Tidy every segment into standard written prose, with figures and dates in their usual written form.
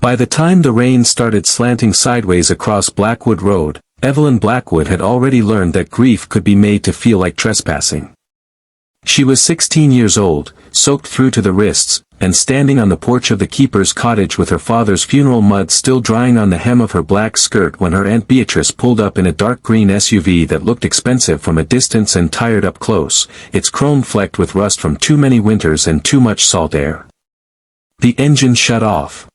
By the time the rain started slanting sideways across Blackwood Road, Evelyn Blackwood had already learned that grief could be made to feel like trespassing. She was 16 years old, soaked through to the wrists, and standing on the porch of the keeper's cottage with her father's funeral mud still drying on the hem of her black skirt when her Aunt Beatrice pulled up in a dark green SUV that looked expensive from a distance and tired up close, its chrome flecked with rust from too many winters and too much salt air. The engine shut off.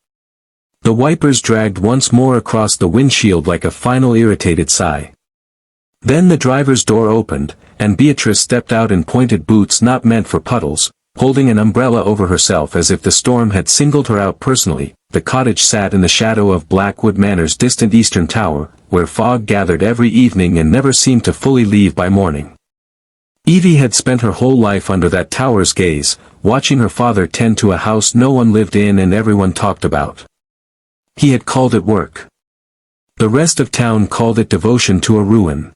The wipers dragged once more across the windshield like a final irritated sigh. Then the driver's door opened, and Beatrice stepped out in pointed boots not meant for puddles, holding an umbrella over herself as if the storm had singled her out personally. The cottage sat in the shadow of Blackwood Manor's distant eastern tower, where fog gathered every evening and never seemed to fully leave by morning. Evie had spent her whole life under that tower's gaze, watching her father tend to a house no one lived in and everyone talked about. He had called it work. The rest of town called it devotion to a ruin.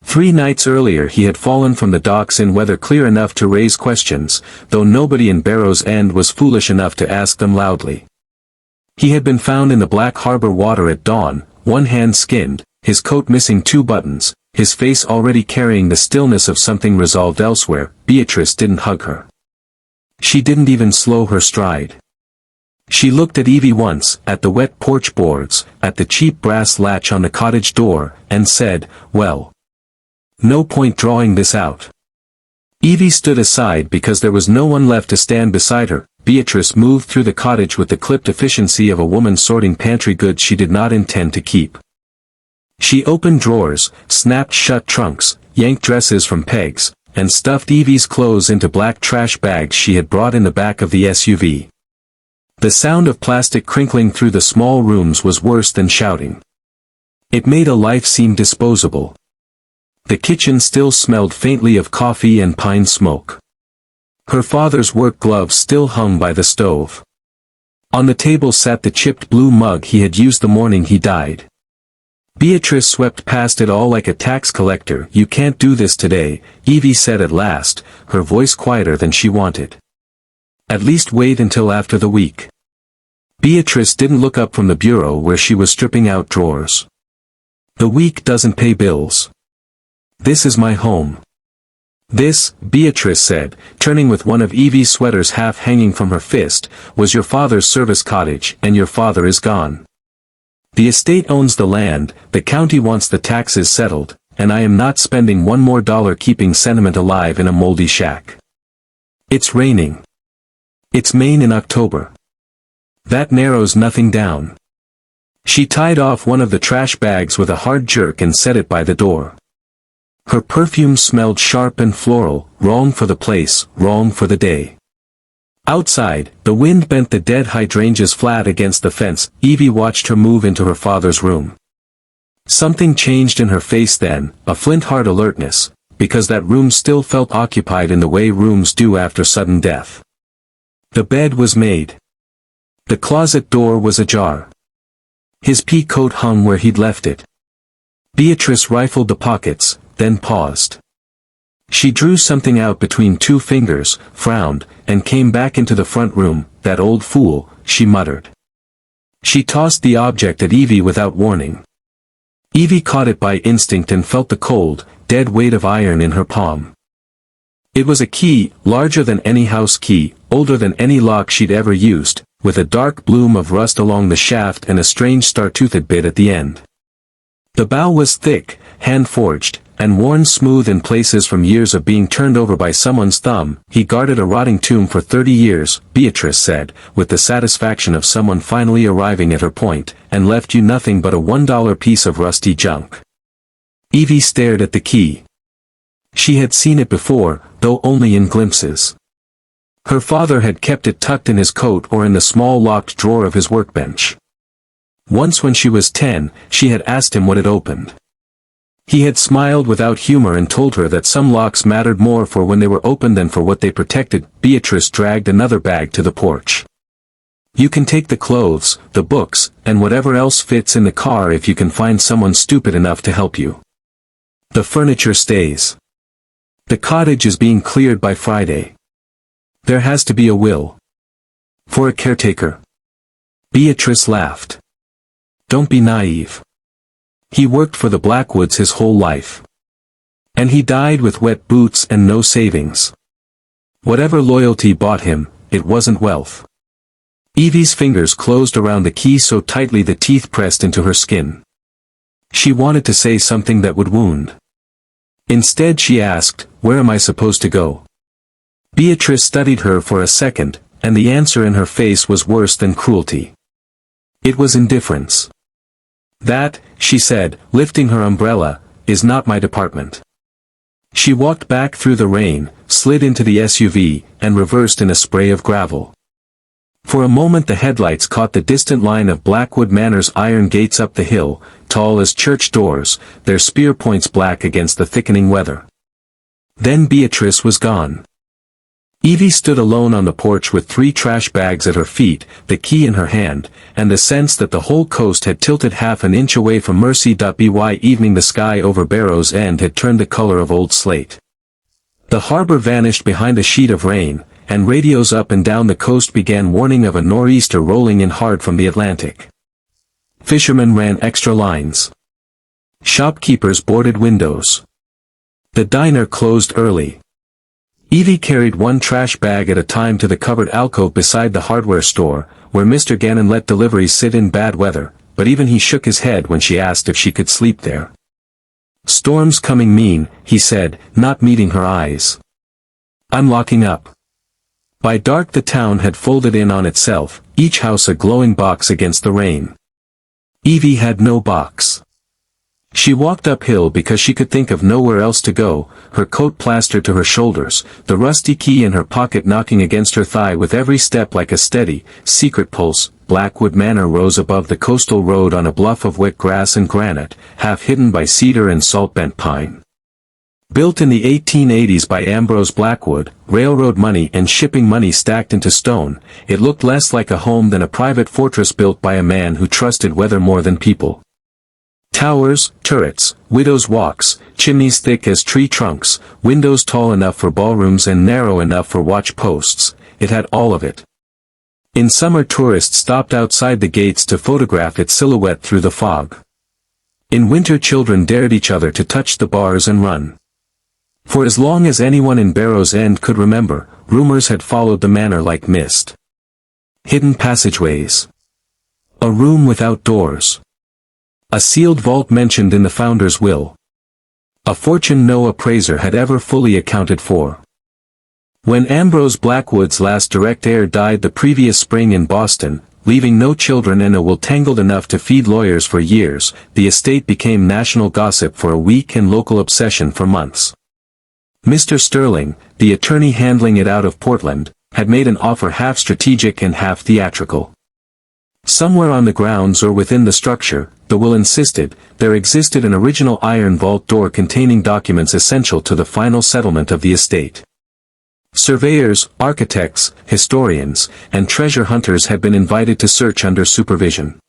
3 nights earlier he had fallen from the docks in weather clear enough to raise questions, though nobody in Barrow's End was foolish enough to ask them loudly. He had been found in the Black Harbor water at dawn, one hand skinned, his coat missing 2 buttons, his face already carrying the stillness of something resolved elsewhere. Beatrice didn't hug her. She didn't even slow her stride. She looked at Evie once, at the wet porch boards, at the cheap brass latch on the cottage door, and said, "Well, no point drawing this out." Evie stood aside because there was no one left to stand beside her. Beatrice moved through the cottage with the clipped efficiency of a woman sorting pantry goods she did not intend to keep. She opened drawers, snapped shut trunks, yanked dresses from pegs, and stuffed Evie's clothes into black trash bags she had brought in the back of the SUV. The sound of plastic crinkling through the small rooms was worse than shouting. It made a life seem disposable. The kitchen still smelled faintly of coffee and pine smoke. Her father's work gloves still hung by the stove. On the table sat the chipped blue mug he had used the morning he died. Beatrice swept past it all like a tax collector. "You can't do this today," Evie said at last, her voice quieter than she wanted. "At least wait until after the week." Beatrice didn't look up from the bureau where she was stripping out drawers. "The week doesn't pay bills. This is my home." "This," Beatrice said, turning with one of Evie's sweaters half hanging from her fist, "was your father's service cottage, and your father is gone. The estate owns the land, the county wants the taxes settled, and I am not spending one more dollar keeping sentiment alive in a moldy shack. It's raining. It's Maine in October. That narrows nothing down." She tied off one of the trash bags with a hard jerk and set it by the door. Her perfume smelled sharp and floral, wrong for the place, wrong for the day. Outside, the wind bent the dead hydrangeas flat against the fence. Evie watched her move into her father's room. Something changed in her face then, a flint-hard alertness, because that room still felt occupied in the way rooms do after sudden death. The bed was made. The closet door was ajar. His pea coat hung where he'd left it. Beatrice rifled the pockets, then paused. She drew something out between 2 fingers, frowned, and came back into the front room. "That old fool," she muttered. She tossed the object at Evie without warning. Evie caught it by instinct and felt the cold, dead weight of iron in her palm. It was a key, larger than any house key, older than any lock she'd ever used, with a dark bloom of rust along the shaft and a strange star-toothed bit at the end. The bow was thick, hand-forged, and worn smooth in places from years of being turned over by someone's thumb. "He guarded a rotting tomb for 30 years, Beatrice said, with the satisfaction of someone finally arriving at her point, "and left you nothing but a $1 piece of rusty junk." Evie stared at the key. She had seen it before, though only in glimpses. Her father had kept it tucked in his coat or in the small locked drawer of his workbench. Once when she was 10, she had asked him what it opened. He had smiled without humor and told her that some locks mattered more for when they were opened than for what they protected. Beatrice dragged another bag to the porch. "You can take the clothes, the books, and whatever else fits in the car if you can find someone stupid enough to help you. The furniture stays. The cottage is being cleared by Friday. There has to be a will. For a caretaker." Beatrice laughed. Don't be naive. He worked for the Blackwoods his whole life. And he died with wet boots and no savings. Whatever loyalty bought him, it wasn't wealth. Evie's fingers closed around the key so tightly the teeth pressed into her skin. She wanted to say something that would wound. Instead she asked, "Where am I supposed to go?" Beatrice studied her for a second, and the answer in her face was worse than cruelty. It was indifference. "That," she said, lifting her umbrella, "is not my department." She walked back through the rain, slid into the SUV, and reversed in a spray of gravel. For a moment the headlights caught the distant line of Blackwood Manor's iron gates up the hill, tall as church doors, their spear points black against the thickening weather. Then Beatrice was gone. Evie stood alone on the porch with 3 trash bags at her feet, the key in her hand, and the sense that the whole coast had tilted half an inch away from mercy. By evening the sky over Barrow's End had turned the color of old slate. The harbor vanished behind a sheet of rain, and radios up and down the coast began warning of a nor'easter rolling in hard from the Atlantic. Fishermen ran extra lines. Shopkeepers boarded windows. The diner closed early. Evie carried 1 trash bag at a time to the covered alcove beside the hardware store, where Mr. Gannon let deliveries sit in bad weather, but even he shook his head when she asked if she could sleep there. "Storm's coming mean," he said, not meeting her eyes. "I'm locking up." By dark the town had folded in on itself, each house a glowing box against the rain. Evie had no box. She walked uphill because she could think of nowhere else to go, her coat plastered to her shoulders, the rusty key in her pocket knocking against her thigh with every step like a steady, secret pulse. Blackwood Manor rose above the coastal road on a bluff of wet grass and granite, half hidden by cedar and salt-bent pine. Built in the 1880s by Ambrose Blackwood, railroad money and shipping money stacked into stone, it looked less like a home than a private fortress built by a man who trusted weather more than people. Towers, turrets, widows' walks, chimneys thick as tree trunks, windows tall enough for ballrooms and narrow enough for watch posts, it had all of it. In summer tourists stopped outside the gates to photograph its silhouette through the fog. In winter children dared each other to touch the bars and run. For as long as anyone in Barrow's End could remember, rumors had followed the manor like mist. Hidden passageways. A room without doors. A sealed vault mentioned in the founder's will. A fortune no appraiser had ever fully accounted for. When Ambrose Blackwood's last direct heir died the previous spring in Boston, leaving no children and a will tangled enough to feed lawyers for years, the estate became national gossip for a week and local obsession for months. Mr. Sterling, the attorney handling it out of Portland, had made an offer half strategic and half theatrical. Somewhere on the grounds or within the structure, the will insisted, there existed an original iron vault door containing documents essential to the final settlement of the estate. Surveyors, architects, historians, and treasure hunters had been invited to search under supervision.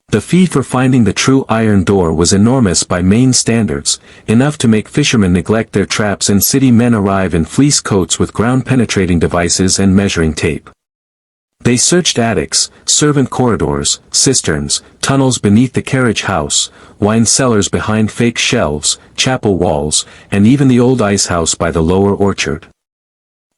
The fee for finding the true iron door was enormous by Maine standards, enough to make fishermen neglect their traps and city men arrive in fleece coats with ground-penetrating devices and measuring tape. They searched attics, servant corridors, cisterns, tunnels beneath the carriage house, wine cellars behind fake shelves, chapel walls, and even the old ice house by the lower orchard.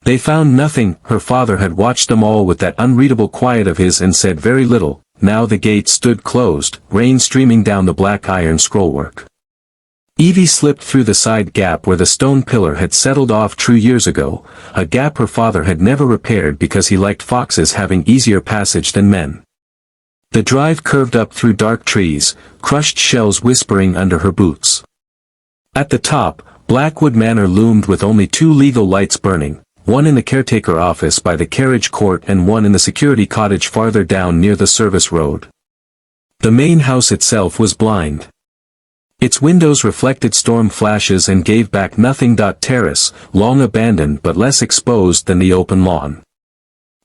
They found nothing. Her father had watched them all with that unreadable quiet of his and said very little. Now the gate stood closed, rain streaming down the black iron scrollwork. Evie slipped through the side gap where the stone pillar had settled off true years ago, a gap her father had never repaired because he liked foxes having easier passage than men. The drive curved up through dark trees, crushed shells whispering under her boots. At the top, Blackwood Manor loomed with only 2 legal lights burning, one in the caretaker office by the carriage court and one in the security cottage farther down near the service road. The main house itself was blind. Its windows reflected storm flashes and gave back nothing. Terrace, long abandoned but less exposed than the open lawn.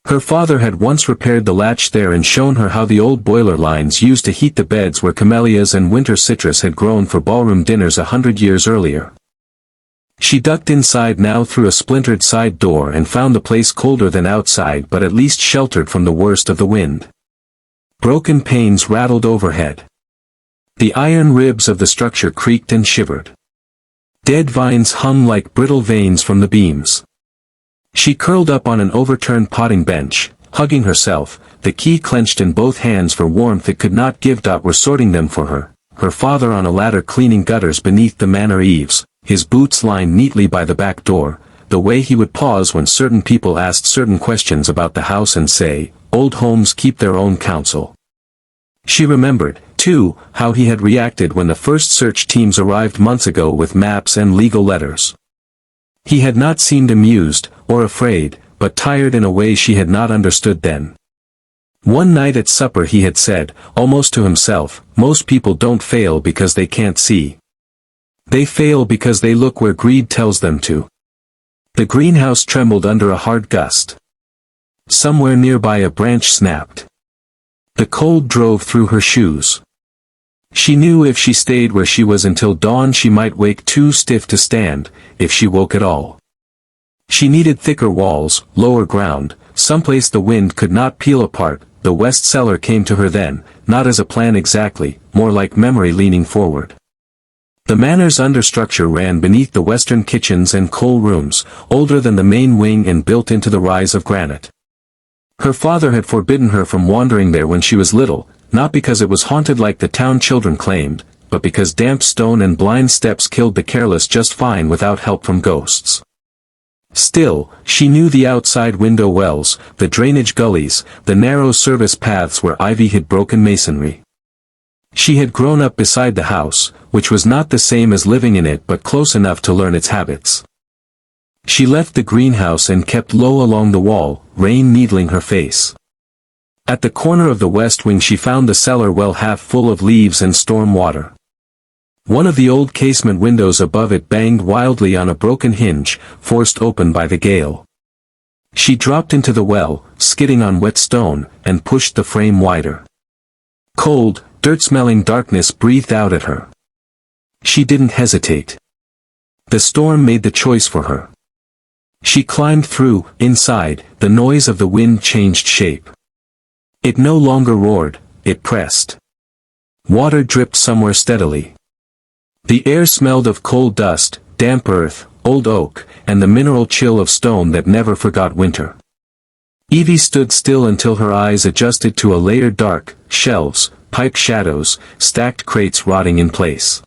Her father had once repaired the latch there and shown her how the old boiler lines used to heat the beds where camellias and winter citrus had grown for ballroom dinners 100 years earlier. She ducked inside now through a splintered side door and found the place colder than outside but at least sheltered from the worst of the wind. Broken panes rattled overhead. The iron ribs of the structure creaked and shivered. Dead vines hung like brittle veins from the beams. She curled up on an overturned potting bench, hugging herself, the key clenched in both hands for warmth it could not give. Were sorting them for her, her father on a ladder cleaning gutters beneath the manor eaves, his boots lined neatly by the back door, the way he would pause when certain people asked certain questions about the house and say, "Old homes keep their own counsel." She remembered, too, how he had reacted when the first search teams arrived months ago with maps and legal letters. He had not seemed amused, or afraid, but tired in a way she had not understood then. One night at supper he had said, almost to himself, "Most people don't fail because they can't see. They fail because they look where greed tells them to." The greenhouse trembled under a hard gust. Somewhere nearby a branch snapped. The cold drove through her shoes. She knew if she stayed where she was until dawn she might wake too stiff to stand, if she woke at all. She needed thicker walls, lower ground, someplace the wind could not peel apart. The west cellar came to her then, not as a plan exactly, more like memory leaning forward. The manor's understructure ran beneath the western kitchens and coal rooms, older than the main wing and built into the rise of granite. Her father had forbidden her from wandering there when she was little, not because it was haunted like the town children claimed, but because damp stone and blind steps killed the careless just fine without help from ghosts. Still, she knew the outside window wells, the drainage gullies, the narrow service paths where ivy hid broken masonry. She had grown up beside the house, which was not the same as living in it but close enough to learn its habits. She left the greenhouse and kept low along the wall, rain needling her face. At the corner of the west wing she found the cellar well half full of leaves and storm water. One of the old casement windows above it banged wildly on a broken hinge, forced open by the gale. She dropped into the well, skidding on wet stone, and pushed the frame wider. Cold, dirt-smelling darkness breathed out at her. She didn't hesitate. The storm made the choice for her. She climbed through. Inside, the noise of the wind changed shape. It no longer roared, it pressed. Water dripped somewhere steadily. The air smelled of coal dust, damp earth, old oak, and the mineral chill of stone that never forgot winter. Evie stood still until her eyes adjusted to a layered dark, shelves, piped shadows, stacked crates rotting in place.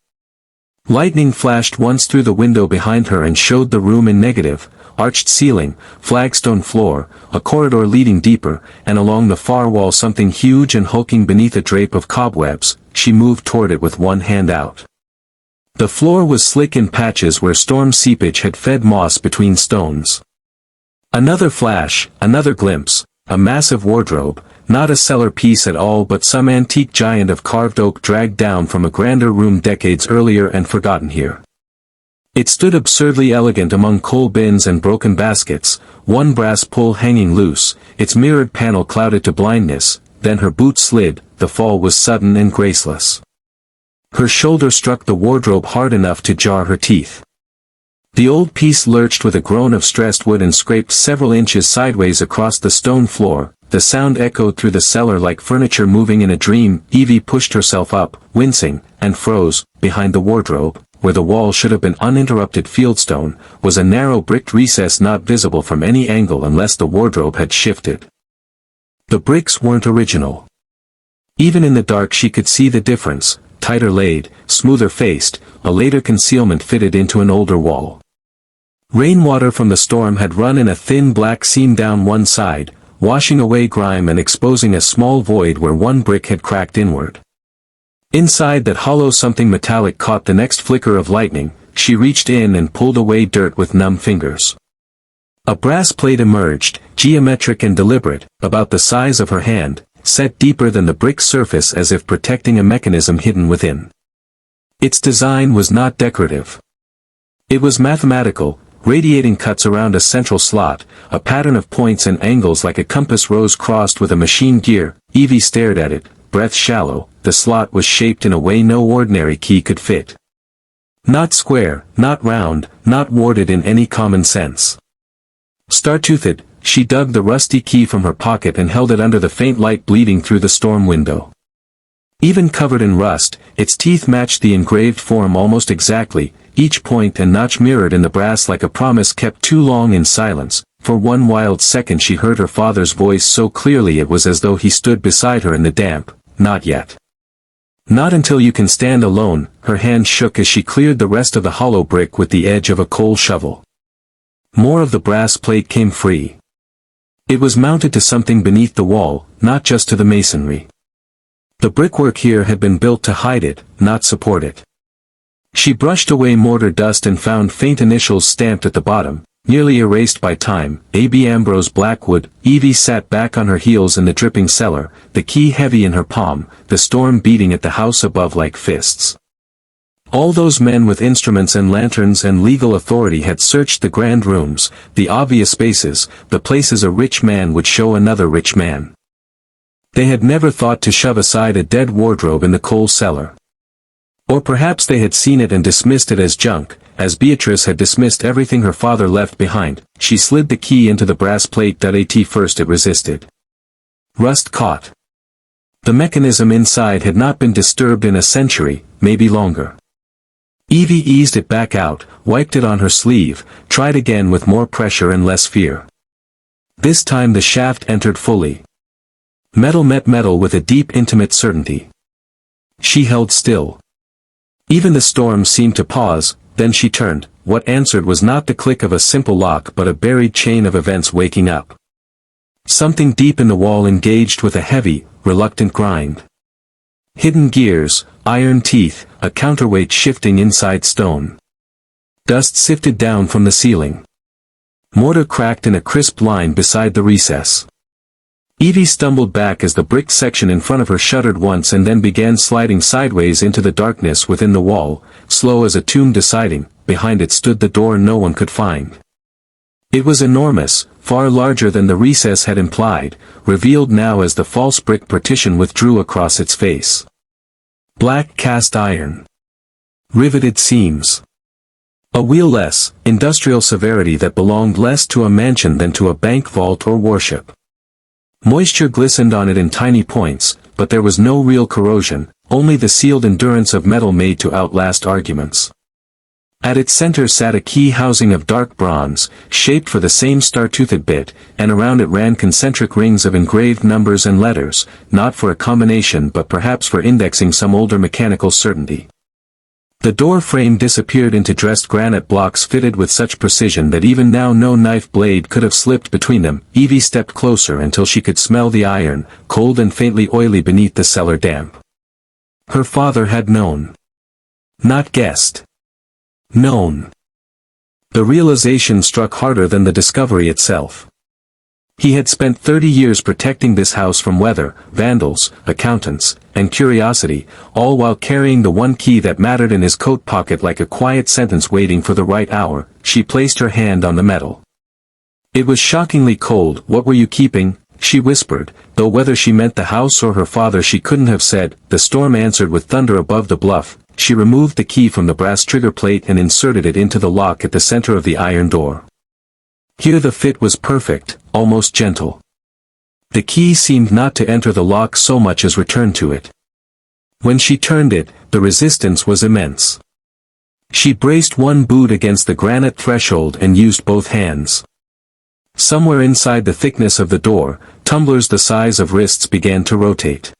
Lightning flashed once through the window behind her and showed the room in negative, arched ceiling, flagstone floor, a corridor leading deeper, and along the far wall something huge and hulking beneath a drape of cobwebs. She moved toward it with one hand out. The floor was slick in patches where storm seepage had fed moss between stones. Another flash, another glimpse, a massive wardrobe, not a cellar piece at all but some antique giant of carved oak dragged down from a grander room decades earlier and forgotten here. It stood absurdly elegant among coal bins and broken baskets, one brass pull hanging loose, its mirrored panel clouded to blindness. Then her boot slid. The fall was sudden and graceless. Her shoulder struck the wardrobe hard enough to jar her teeth. The old piece lurched with a groan of stressed wood and scraped several inches sideways across the stone floor. The sound echoed through the cellar like furniture moving in a dream. Evie pushed herself up, wincing, and froze. Behind the wardrobe, where the wall should have been uninterrupted fieldstone, was a narrow bricked recess not visible from any angle unless the wardrobe had shifted. The bricks weren't original. Even in the dark she could see the difference, tighter laid, smoother faced, a later concealment fitted into an older wall. Rainwater from the storm had run in a thin black seam down one side, washing away grime and exposing a small void where one brick had cracked inward. Inside that hollow something metallic caught the next flicker of lightning. She reached in and pulled away dirt with numb fingers. A brass plate emerged, geometric and deliberate, about the size of her hand, set deeper than the brick surface as if protecting a mechanism hidden within. Its design was not decorative. It was mathematical, radiating cuts around a central slot, a pattern of points and angles like a compass rose crossed with a machine gear. Evie stared at it, breath shallow. The slot was shaped in a way no ordinary key could fit. Not square, not round, not warded in any common sense. Star-toothed, she dug the rusty key from her pocket and held it under the faint light bleeding through the storm window. Even covered in rust, its teeth matched the engraved form almost exactly, each point and notch mirrored in the brass like a promise kept too long in silence. For one wild second she heard her father's voice so clearly it was as though he stood beside her in the damp. Not yet. Not until you can stand alone. Her hand shook as she cleared the rest of the hollow brick with the edge of a coal shovel. More of the brass plate came free. It was mounted to something beneath the wall, not just to the masonry. The brickwork here had been built to hide it, not support it. She brushed away mortar dust and found faint initials stamped at the bottom, nearly erased by time. A.B. Ambrose Blackwood. Evie sat back on her heels in the dripping cellar, the key heavy in her palm, the storm beating at the house above like fists. All those men with instruments and lanterns and legal authority had searched the grand rooms, the obvious spaces, the places a rich man would show another rich man. They had never thought to shove aside a dead wardrobe in the coal cellar. Or perhaps they had seen it and dismissed it as junk, as Beatrice had dismissed everything her father left behind. She slid the key into the brass plate. At first it resisted. Rust caught. The mechanism inside had not been disturbed in a century, maybe longer. Evie eased it back out, wiped it on her sleeve, tried again with more pressure and less fear. This time the shaft entered fully. Metal met metal with a deep intimate certainty. She held still. Even the storm seemed to pause, then she turned. What answered was not the click of a simple lock but a buried chain of events waking up. Something deep in the wall engaged with a heavy, reluctant grind. Hidden gears, iron teeth, a counterweight shifting inside stone. Dust sifted down from the ceiling. Mortar cracked in a crisp line beside the recess. Evie stumbled back as the brick section in front of her shuddered once and then began sliding sideways into the darkness within the wall, slow as a tomb deciding. Behind it stood the door no one could find. It was enormous, far larger than the recess had implied, revealed now as the false brick partition withdrew across its face. Black cast iron. Riveted seams. A wheel-less, industrial severity that belonged less to a mansion than to a bank vault or warship. Moisture glistened on it in tiny points, but there was no real corrosion, only the sealed endurance of metal made to outlast arguments. At its center sat a key housing of dark bronze, shaped for the same star-toothed bit, and around it ran concentric rings of engraved numbers and letters, not for a combination but perhaps for indexing some older mechanical certainty. The door frame disappeared into dressed granite blocks fitted with such precision that even now no knife blade could have slipped between them. Evie stepped closer until she could smell the iron, cold and faintly oily beneath the cellar damp. Her father had known. Not guessed. Known. The realization struck harder than the discovery itself. He had spent 30 years protecting this house from weather, vandals, accountants, and curiosity, all while carrying the one key that mattered in his coat pocket like a quiet sentence waiting for the right hour. She placed her hand on the metal. It was shockingly cold. What were you keeping? She whispered, though whether she meant the house or her father she couldn't have said. The storm answered with thunder above the bluff. She removed the key from the brass trigger plate and inserted it into the lock at the center of the iron door. Here the fit was perfect, almost gentle. The key seemed not to enter the lock so much as return to it. When she turned it, the resistance was immense. She braced one boot against the granite threshold and used both hands. Somewhere inside the thickness of the door, tumblers the size of wrists began to rotate.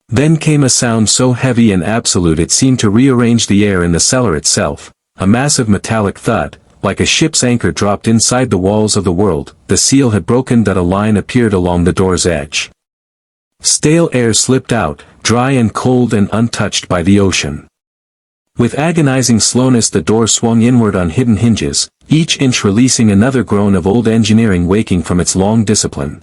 Then came a sound so heavy and absolute it seemed to rearrange the air in the cellar itself, a massive metallic thud. Like a ship's anchor dropped inside the walls of the world. The seal had broken. That a line appeared along the door's edge. Stale air slipped out, dry and cold and untouched by the ocean. With agonizing slowness the door swung inward on hidden hinges, each inch releasing another groan of old engineering waking from its long discipline.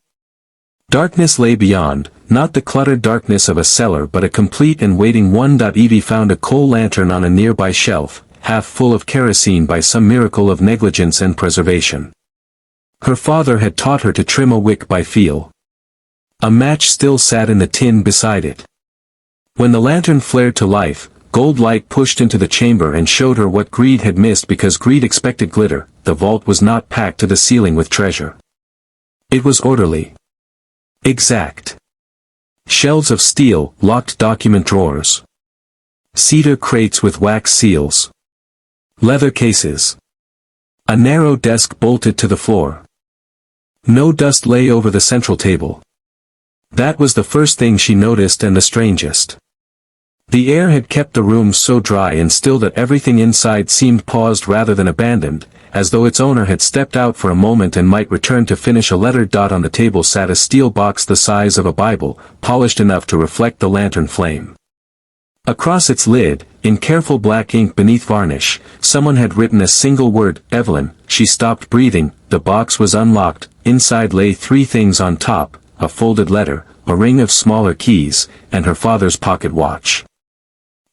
Darkness lay beyond, not the cluttered darkness of a cellar but a complete and waiting one. Evie found a coal lantern on a nearby shelf, half full of kerosene by some miracle of negligence and preservation. Her father had taught her to trim a wick by feel. A match still sat in the tin beside it. When the lantern flared to life, gold light pushed into the chamber and showed her what greed had missed because greed expected glitter. The vault was not packed to the ceiling with treasure. It was orderly. Exact. Shelves of steel, locked document drawers. Cedar crates with wax seals. Leather cases. A narrow desk bolted to the floor. No dust lay over the central table. That was the first thing she noticed and the strangest. The air had kept the room so dry and still that everything inside seemed paused rather than abandoned, as though its owner had stepped out for a moment and might return to finish a letter. On the table sat a steel box the size of a Bible, polished enough to reflect the lantern flame. Across its lid, in careful black ink beneath varnish, someone had written a single word, Evelyn. She stopped breathing, the box was unlocked, inside lay three things on top, a folded letter, a ring of smaller keys, and her father's pocket watch.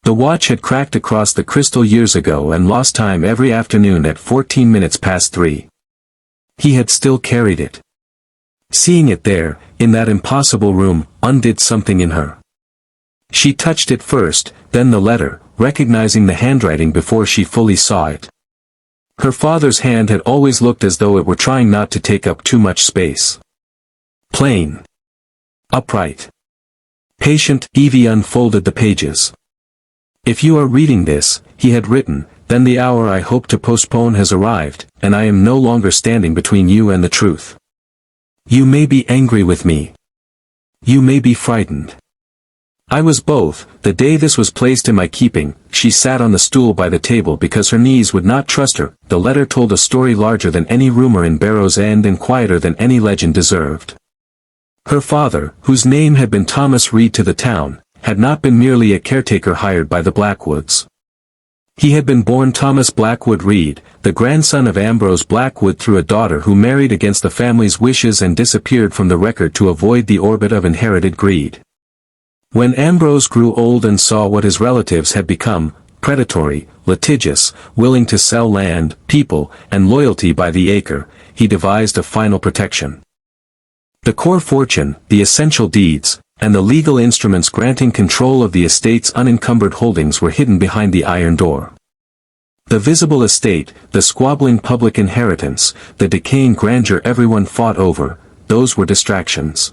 The watch had cracked across the crystal years ago and lost time every afternoon at 14 minutes past 3. He had still carried it. Seeing it there, in that impossible room, undid something in her. She touched it first, then the letter, recognizing the handwriting before she fully saw it. Her father's hand had always looked as though it were trying not to take up too much space. Plain. Upright. Patient. Evie unfolded the pages. If you are reading this, he had written, then the hour I hoped to postpone has arrived, and I am no longer standing between you and the truth. You may be angry with me. You may be frightened. I was both. The day this was placed in my keeping, she sat on the stool by the table because her knees would not trust her. The letter told a story larger than any rumor in Barrow's End and quieter than any legend deserved. Her father, whose name had been Thomas Reed to the town, had not been merely a caretaker hired by the Blackwoods. He had been born Thomas Blackwood Reed, the grandson of Ambrose Blackwood through a daughter who married against the family's wishes and disappeared from the record to avoid the orbit of inherited greed. When Ambrose grew old and saw what his relatives had become, predatory, litigious, willing to sell land, people, and loyalty by the acre, he devised a final protection. The core fortune, the essential deeds, and the legal instruments granting control of the estate's unencumbered holdings were hidden behind the iron door. The visible estate, the squabbling public inheritance, the decaying grandeur everyone fought over, those were distractions.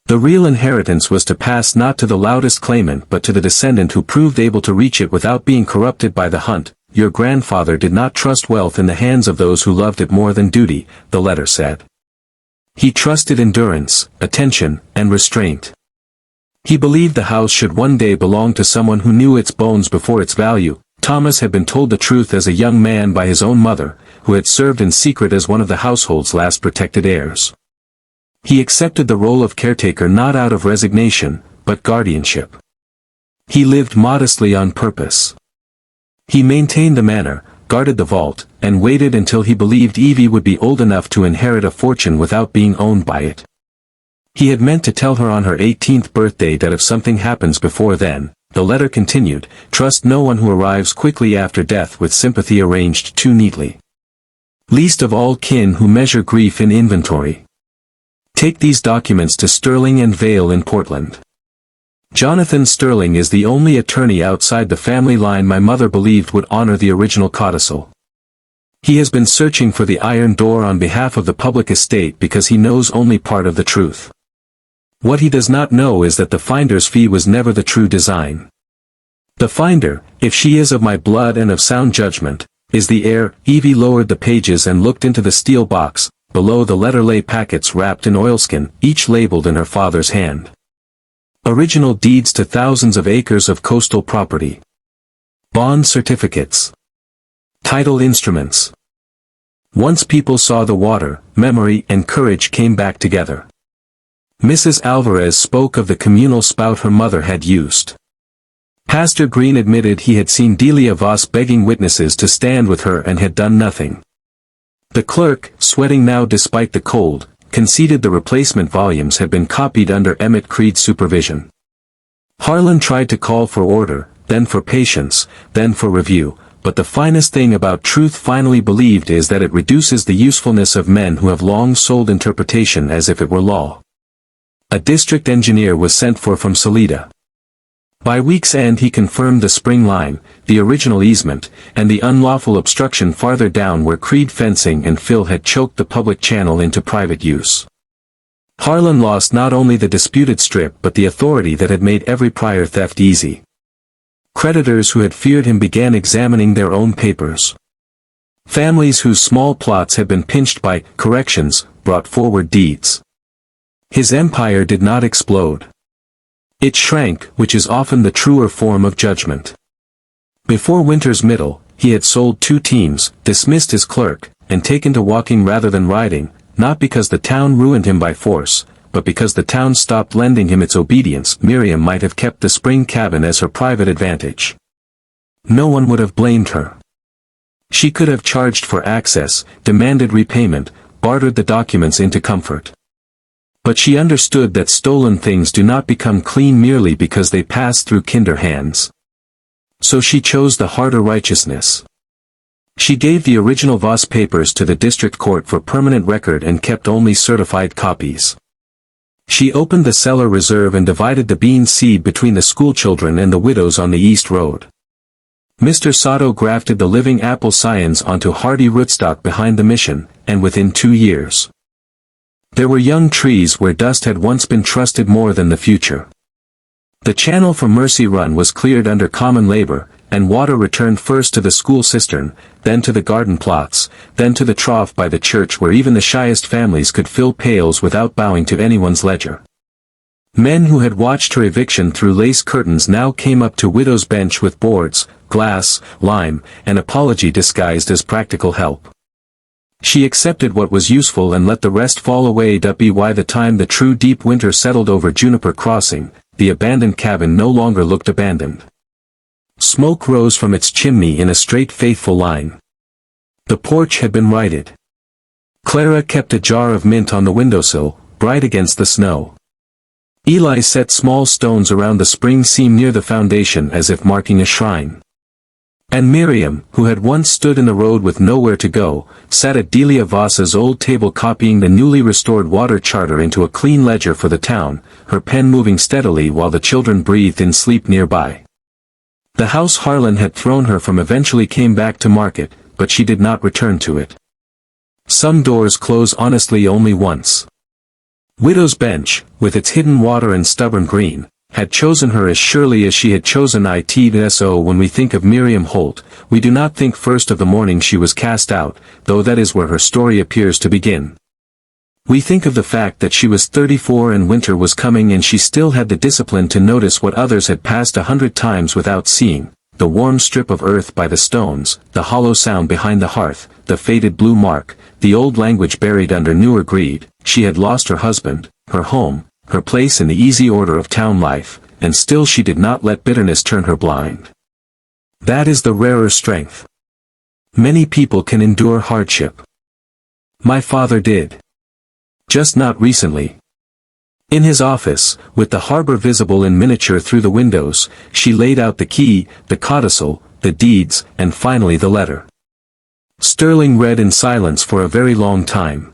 The real inheritance was to pass not to the loudest claimant but to the descendant who proved able to reach it without being corrupted by the hunt. Your grandfather did not trust wealth in the hands of those who loved it more than duty, the letter said. He trusted endurance, attention, and restraint. He believed the house should one day belong to someone who knew its bones before its value. Thomas had been told the truth as a young man by his own mother, who had served in secret as one of the household's last protected heirs. He accepted the role of caretaker not out of resignation, but guardianship. He lived modestly on purpose. He maintained the manor, guarded the vault, and waited until he believed Evie would be old enough to inherit a fortune without being owned by it. He had meant to tell her on her 18th birthday that if something happens before then, the letter continued, trust no one who arrives quickly after death with sympathy arranged too neatly. Least of all kin who measure grief in inventory. Take these documents to Sterling and Vale in Portland. Jonathan Sterling is the only attorney outside the family line my mother believed would honor the original codicil. He has been searching for the iron door on behalf of the public estate because he knows only part of the truth. What he does not know is that the finder's fee was never the true design. The finder, if she is of my blood and of sound judgment, is the heir. Evie lowered the pages and looked into the steel box. Below the letter lay packets wrapped in oilskin, each labeled in her father's hand. Original deeds to thousands of acres of coastal property. Bond certificates. Title instruments. Once people saw the water, memory and courage came back together. Mrs. Alvarez spoke of the communal spout her mother had used. Pastor Green admitted he had seen Delia Voss begging witnesses to stand with her and had done nothing. The clerk, sweating now despite the cold, conceded the replacement volumes had been copied under Emmett Creed's supervision. Harlan tried to call for order, then for patience, then for review, but the finest thing about truth finally believed is that it reduces the usefulness of men who have long sold interpretation as if it were law. A district engineer was sent for from Salida. By week's end he confirmed the spring line, the original easement, and the unlawful obstruction farther down where Creed fencing and fill had choked the public channel into private use. Harlan lost not only the disputed strip but the authority that had made every prior theft easy. Creditors who had feared him began examining their own papers. Families whose small plots had been pinched by corrections brought forward deeds. His empire did not explode. It shrank, which is often the truer form of judgment. Before winter's middle, he had sold 2 teams, dismissed his clerk, and taken to walking rather than riding, not because the town ruined him by force, but because the town stopped lending him its obedience. Miriam might have kept the spring cabin as her private advantage. No one would have blamed her. She could have charged for access, demanded repayment, bartered the documents into comfort. But she understood that stolen things do not become clean merely because they pass through kinder hands. So she chose the harder righteousness. She gave the original Voss papers to the district court for permanent record and kept only certified copies. She opened the cellar reserve and divided the bean seed between the schoolchildren and the widows on the East Road. Mr. Sato grafted the living apple scions onto hardy rootstock behind the mission, and within 2 years, there were young trees where dust had once been trusted more than the future. The channel from Mercy Run was cleared under common labor, and water returned first to the school cistern, then to the garden plots, then to the trough by the church where even the shyest families could fill pails without bowing to anyone's ledger. Men who had watched her eviction through lace curtains now came up to widow's bench with boards, glass, lime, and apology disguised as practical help. She accepted what was useful and let the rest fall away. By the time the true deep winter settled over Juniper Crossing, the abandoned cabin no longer looked abandoned. Smoke rose from its chimney in a straight faithful line. The porch had been righted. Clara kept a jar of mint on the windowsill, bright against the snow. Eli set small stones around the spring seam near the foundation as if marking a shrine. And Miriam, who had once stood in the road with nowhere to go, sat at Delia Voss's old table copying the newly restored water charter into a clean ledger for the town, her pen moving steadily while the children breathed in sleep nearby. The house Harlan had thrown her from eventually came back to market, but she did not return to it. Some doors close honestly only once. Widow's Bench, with its hidden water and stubborn green, had chosen her as surely as she had chosen it. When we think of Miriam Holt, we do not think first of the morning she was cast out, though that is where her story appears to begin. We think of the fact that she was 34 and winter was coming and she still had the discipline to notice what others had passed 100 times without seeing, the warm strip of earth by the stones, the hollow sound behind the hearth, the faded blue mark, the old language buried under newer greed. She had lost her husband, her home, her place in the easy order of town life, and still she did not let bitterness turn her blind. That is the rarer strength. Many people can endure hardship. My father did. Just not recently. In his office, with the harbor visible in miniature through the windows, she laid out the key, the codicil, the deeds, and finally the letter. Sterling read in silence for a very long time.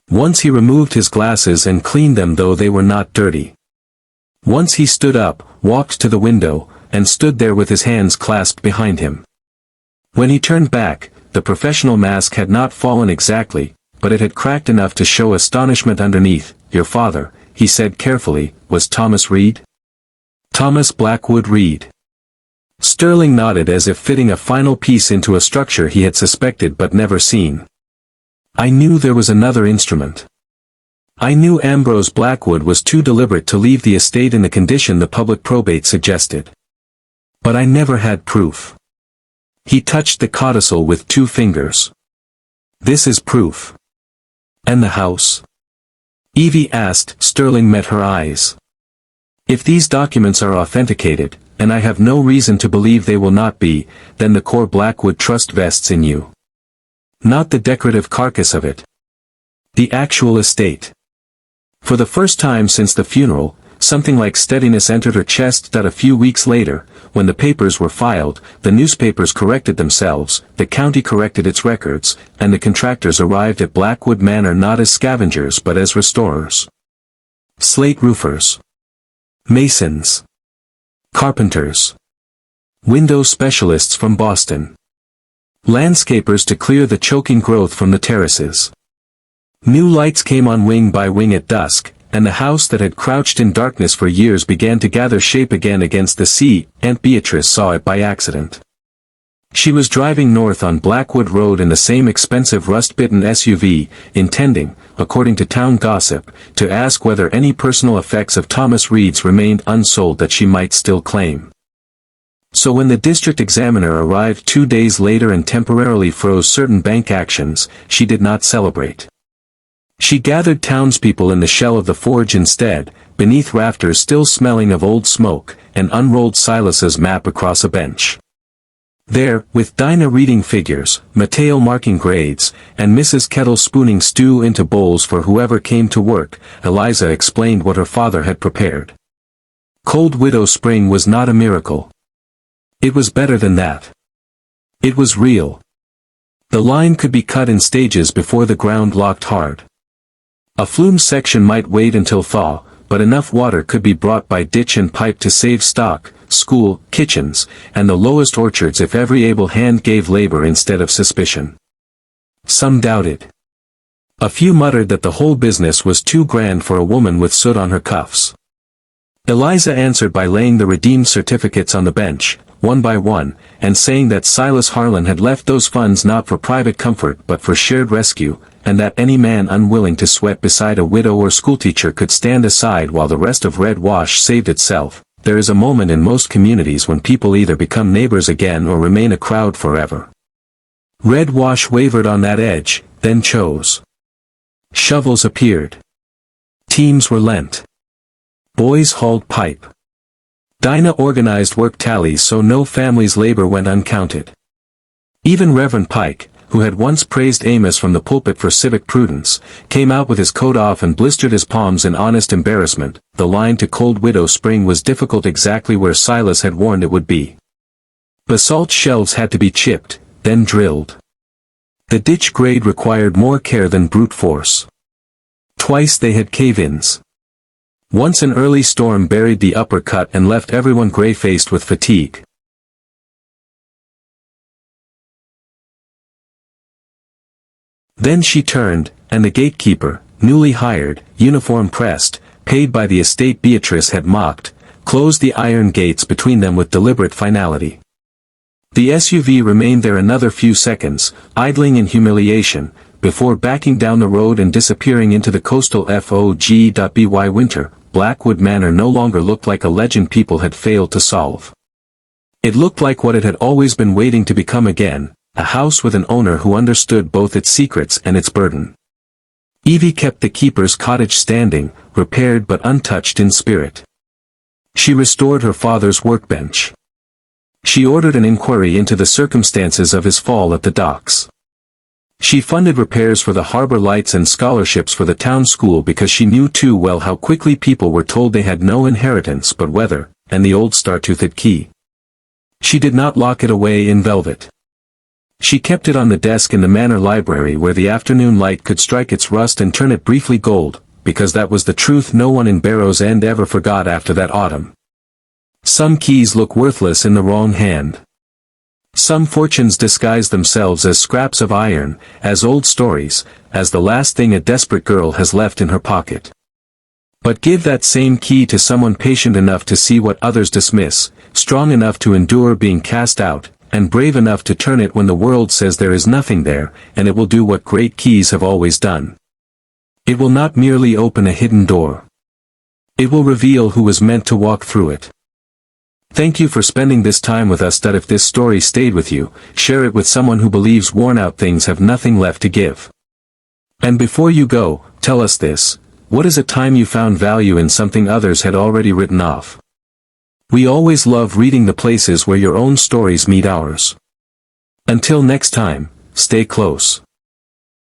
Once he removed his glasses and cleaned them though they were not dirty. Once he stood up, walked to the window, and stood there with his hands clasped behind him. When he turned back, the professional mask had not fallen exactly, but it had cracked enough to show astonishment underneath. Your father, he said carefully, was Thomas Reed? Thomas Blackwood Reed. Sterling nodded as if fitting a final piece into a structure he had suspected but never seen. I knew there was another instrument. I knew Ambrose Blackwood was too deliberate to leave the estate in the condition the public probate suggested. But I never had proof. He touched the codicil with 2 fingers. This is proof. And the house? Evie asked. Sterling met her eyes. If these documents are authenticated, and I have no reason to believe they will not be, then the core Blackwood trust vests in you. Not the decorative carcass of it. The actual estate. For the first time since the funeral, something like steadiness entered her chest. A few weeks later, when the papers were filed, the newspapers corrected themselves, the county corrected its records, and the contractors arrived at Blackwood Manor not as scavengers but as restorers. Slate roofers. Masons. Carpenters. Window specialists from Boston. Landscapers to clear the choking growth from the terraces. New lights came on wing by wing at dusk, and the house that had crouched in darkness for years began to gather shape again against the sea. Aunt Beatrice saw it by accident. She was driving north on Blackwood Road in the same expensive rust-bitten SUV, intending, according to town gossip, to ask whether any personal effects of Thomas Reed's remained unsold that she might still claim. So when the district examiner arrived 2 days later and temporarily froze certain bank actions, she did not celebrate. She gathered townspeople in the shell of the forge instead, beneath rafters still smelling of old smoke, and unrolled Silas's map across a bench. There, with Dinah reading figures, Mateo marking grades, and Mrs. Kettle spooning stew into bowls for whoever came to work, Eliza explained what her father had prepared. Cold Widow Spring was not a miracle. It was better than that. It was real. The line could be cut in stages before the ground locked hard. A flume section might wait until thaw, but enough water could be brought by ditch and pipe to save stock, school, kitchens, and the lowest orchards if every able hand gave labor instead of suspicion. Some doubted. A few muttered that the whole business was too grand for a woman with soot on her cuffs. Eliza answered by laying the redeemed certificates on the bench, one by one, and saying that Silas Harlan had left those funds not for private comfort but for shared rescue, and that any man unwilling to sweat beside a widow or schoolteacher could stand aside while the rest of Red Wash saved itself. There is a moment in most communities when people either become neighbors again or remain a crowd forever. Red Wash wavered on that edge, then chose. Shovels appeared. Teams were lent. Boys hauled pipe. Dinah organized work tallies so no family's labor went uncounted. Even Reverend Pike, who had once praised Amos from the pulpit for civic prudence, came out with his coat off and blistered his palms in honest embarrassment. The line to Cold Widow Spring was difficult exactly where Silas had warned it would be. Basalt shelves had to be chipped, then drilled. The ditch grade required more care than brute force. Twice they had cave-ins. Once an early storm buried the upper cut and left everyone gray-faced with fatigue. Then she turned, and the gatekeeper, newly hired, uniform pressed, paid by the estate Beatrice had mocked, closed the iron gates between them with deliberate finality. The SUV remained there another few seconds, idling in humiliation, before backing down the road and disappearing into the coastal fog.by. Winter. Blackwood Manor no longer looked like a legend people had failed to solve. It looked like what it had always been waiting to become again, a house with an owner who understood both its secrets and its burden. Evie kept the keeper's cottage standing, repaired but untouched in spirit. She restored her father's workbench. She ordered an inquiry into the circumstances of his fall at the docks. She funded repairs for the harbor lights and scholarships for the town school because she knew too well how quickly people were told they had no inheritance but weather, and the old star-toothed key. She did not lock it away in velvet. She kept it on the desk in the manor library where the afternoon light could strike its rust and turn it briefly gold, because that was the truth no one in Barrow's End ever forgot after that autumn. Some keys look worthless in the wrong hand. Some fortunes disguise themselves as scraps of iron, as old stories, as the last thing a desperate girl has left in her pocket. But give that same key to someone patient enough to see what others dismiss, strong enough to endure being cast out, and brave enough to turn it when the world says there is nothing there, and it will do what great keys have always done. It will not merely open a hidden door. It will reveal who was meant to walk through it. Thank you for spending this time with us. If this story stayed with you, share it with someone who believes worn-out things have nothing left to give. And before you go, tell us this: what is a time you found value in something others had already written off? We always love reading the places where your own stories meet ours. Until next time, stay close.